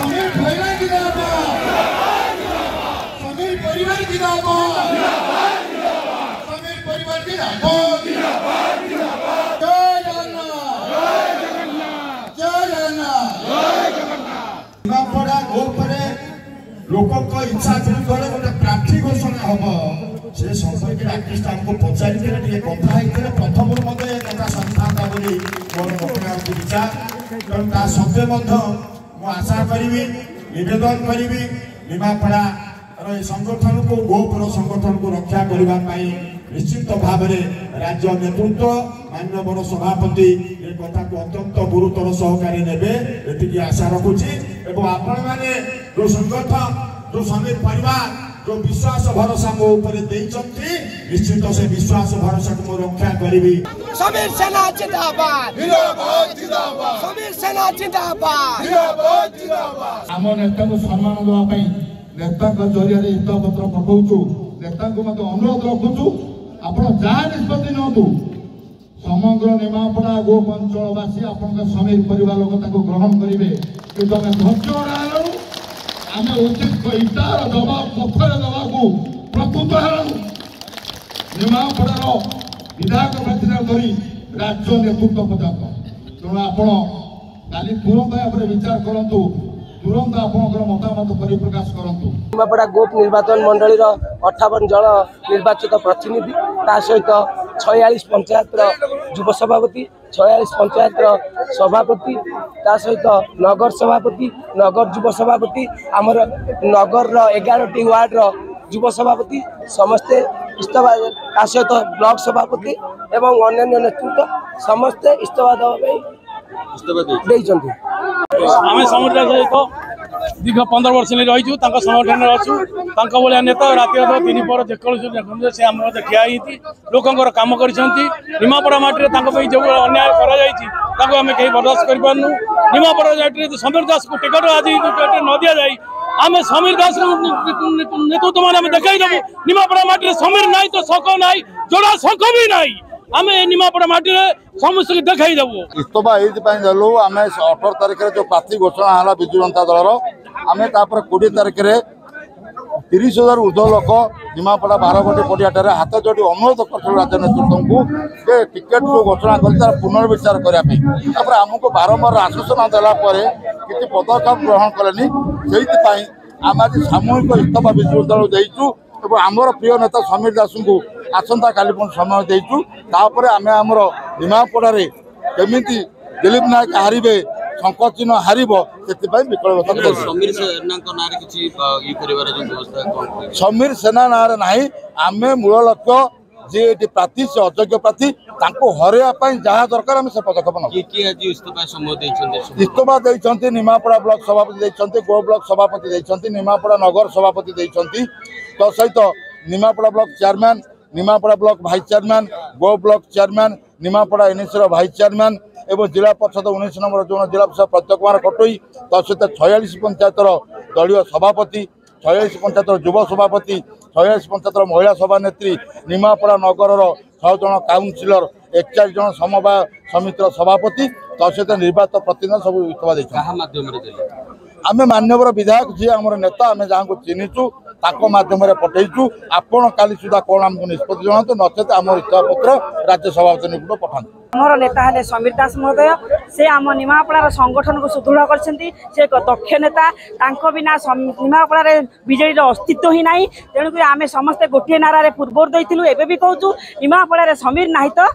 समीर परिवार जिंदाबाद, समीर परिवार जिंदाबाद, समीर परिवार जिंदाबाद। जय जगन्नाथ, जय जगन्नाथ। निमापड़ा गोपरे लोक इच्छा विरुद्ध गोटे प्रार्थी घोषणा हम से संपर्क आर्टिस्ट आमको पचारि कथा होते प्रथम नेता संस्था बोली मोर गोपीनाथ विचार तेणु ता सत्वे मुझे आशा करी नवेदन करी निमापड़ा संगठन को गोपुर संगठन को रक्षा करने निश्चित भाव में राज्य नेतृत्व माननीय बड़ सभापति ये कथा को अत्यंत गुरुतर सहकारी ने आशा रखुची एवं आपण मैंने जो संगठन जो समीर परिवार जो विश्वास भरोसा मो ऊपर निश्चित से विश्वास भरोसा को रक्षा करी। समीर सेना जिंदाबाद, जिंदाबाद, जिंदाबाद, समीर सेना जिंदाबाद, जिंदाबाद, जिंदाबाद। आम नेता को सम्मान देवाई नेता जरिया हितपत्र पठाऊँ नेता को मत अनुरोध रखुचु आपण जहाँ निष्पत्ति नौ समग्र निमापड़ा गोप अंचलवासी आपण समीर परिवार लोक ग्रहण करेंगे कि तुम धैर्य आम उचित इटार जवाब पथर दवा को प्रस्तुत निमापड़ार विधायक प्रार्थी धरी राज्य नेतृत्व पर्यंत तेणु आपण काली तुरंत भाव विचार करूँ तुरंत आपंकर मतामत परिप्रकाश करूँ। निमापड़ा गोप निर्वाचन मंडली 58 जन निर्वाचित प्रतिनिधि ता सहित 46 पंचायत युव सभापति 46 पंचायत सभापति ता सहित नगर सभापति नगर युव सभापति आमर नगर 11टी वार्ड युव सभापति समस्ते इस्तफा ता सहित ब्लॉक सभापति एवं अन्य नेतृत्व समस्ते इस्तफा देइछन्ति। आम समुद्र सहित दीर्घ 15 वर्ष रही संगठन अच्छु भाया नेता राति 3 पर जेको से आम ठिया लोकर कम कर निमापड़ा माटी जो अन्याय करें कहीं बर्दाश्त करूँ। निमापड़ा माटी समीर दास को टिकट आज न दि जाए आम समीर दास नेतृत्व मैंने देखा निमापड़ा माटी समीर नाई तो शक ना जोड़ा शक भी ना आम निमापड़ा माटी समस्त देखा देवु। इस्तफा ये देलु आम 18 तारिख जो प्रार्थी घोषणा है विजु जनता दल आम 20 तारिख 30,000 ऊर्ध लोक निमापड़ा 12 पड़ियाटे हाथ जोड़ी अनुरोध कर राज्य नेतृत्व को टिकेट जो घोषणा कर पुनर्विचार करने आमको बारंबार आश्वासन देलापर किसी पदक्षेप ग्रहण कले से आम आज सामूहिक इस्तफा विजु दल देचु और आमर प्रिय नेता समीर दास को आसंता काली समय देचु तापर आम आमर निमापड़ा केमी दिलीप नायक हारे संकट चिन्ह हार से विकल्प समीर सेना ना ना आम मूल लक्ष्य जी प्रार्थी से अयोग्य प्रार्थी हरवा जहाँ दरकार आम से पदक्षेप इस्तफा देते निमापड़ा ब्लॉक सभापति गो ब्लॉक सभापति निमापड़ा नगर सभापति तो सहित Nimapada block chairman Nimapada block vice chairman गो block chairman Nimapada NAC vice chairman एवं जिला परिषद 19 नंबर जो जिला परिषद प्रत्येक कुमार कटोई तो सहित 46 पंचायतर दलीय सभापति 46 पंचायतर युव सभापति 46 पंचायतर महिला सभानेत्री निमापड़ा नगर 6 जन काउनसिलर 41 जन समवाय समितिर सभापति तो सहित निर्वाचित प्रतिनिधि सब इस्तफा देते आम मान्यवर विधायक जी आम नेता आम जहाँ को चिन्हीचु माध्यम पठेचु आपण काली सुधा कौन आमको निष्पत्ति जनातु नचेत आम इस्तफा पत्र राज्य सभापति निकट पठातु। आमर नेता हेले समीर दास महोदय से आम निमापड़ार संगठन को सुदृढ़ करछन्ती से एक दक्ष नेता तांको बिना निमापड़ार बीजेडी अस्तित्व ही नहीं तेणुक आम समस्ते गोटे नारे पूर्वर देइथिलु एबे भी कहूँ निमापड़ार समीर नाही तो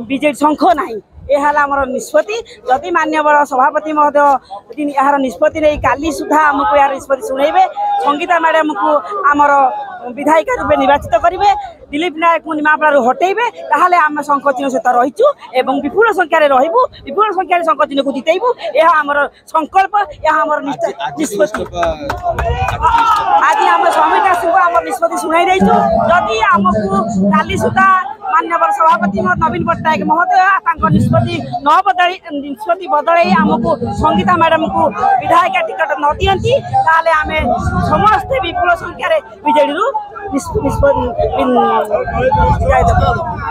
बीजेडी शंख नाही यह आमर निष्पत्ति जदि मान्यवर सभापति महोदय यार निष्पत्ति नहीं काली सुधा आमको यार निष्पत्ति शुणेबे संगीता मैडम को आमर विधायिका रूपे निर्वाचित करेंगे दिलीप नायक को निमापड़ा हटेबे ताहले आम शंख चिन्ह सहित रहीचु एवं विपुल संख्यार रहीबु विपुल संख्यार शंख चिन्ह को जितेबु यह आमर संकल्प यह आमर निष्पत्ति आज आम समीर दास को आम निष्पत्ति शुणाई देइछु जदि आमको काली सुधा मान्यवर सभापति नवीन पट्टनायक महोदय निष्पत्ति न बदल निष्पत्ति बदल आमको संगीता मैडम को विधायिका टिकट न दियंती ताहले आमे समस्त विपुल संख्यार बीजेडी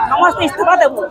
समस्त इस्तफा देबु।